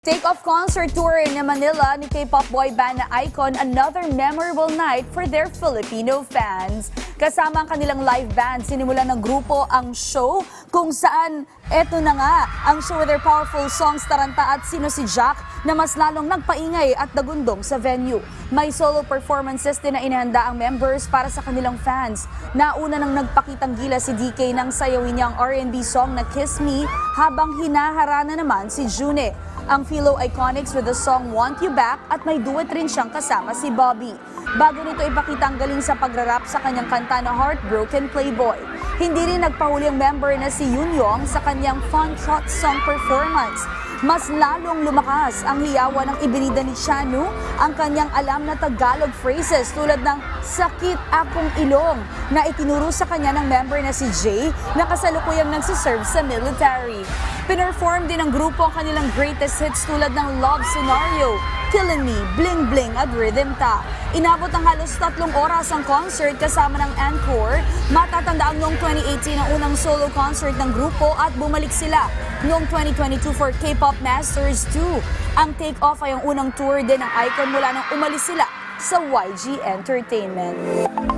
Take-off concert tour in Manila ni K-pop boy band na iKON, another memorable night for their Filipino fans. Kasama ang kanilang live band, sinimulan ng grupo ang show kung saan eto na nga ang show with their powerful songs Taranta at Sino si Jack na mas lalong nagpaingay at nagundong sa venue. May solo performances din na inihanda ang members para sa kanilang fans. Nauna nang nagpakitang gila si DK nang sayawin niya ang R&B song na Kiss Me habang hinaharana naman si June. Ang Philo Iconics with the song Want You Back at may duet rin siyang kasama si Bobby. Bago nito ipakita ang galing sa pagrarap sa kanyang kanta na Heartbroken Playboy. Hindi rin nagpahuli ang member na si Yoon sa kanyang fun trot song performance. Mas lalong lumakas ang hiyawan ng ibinida ni Shanu ang kanyang alam na Tagalog phrases tulad ng sakit akong ilong na itinuro sa kanya ng member na si Jay na kasalukuyang nagsiserve sa military. Pinerform din ng grupo ang kanilang greatest hits tulad ng Love Scenario, Killin' Me, Bling Bling at Rhythm Ta. Inabot ang halos 3 oras ang concert kasama ng encore. Matatandaan noong 2018 ang unang solo concert ng grupo at bumalik sila noong 2022 for K-pop Masters 2. Ang Take-Off ay ang unang tour din ng iKON mula nang umalis sila sa YG Entertainment.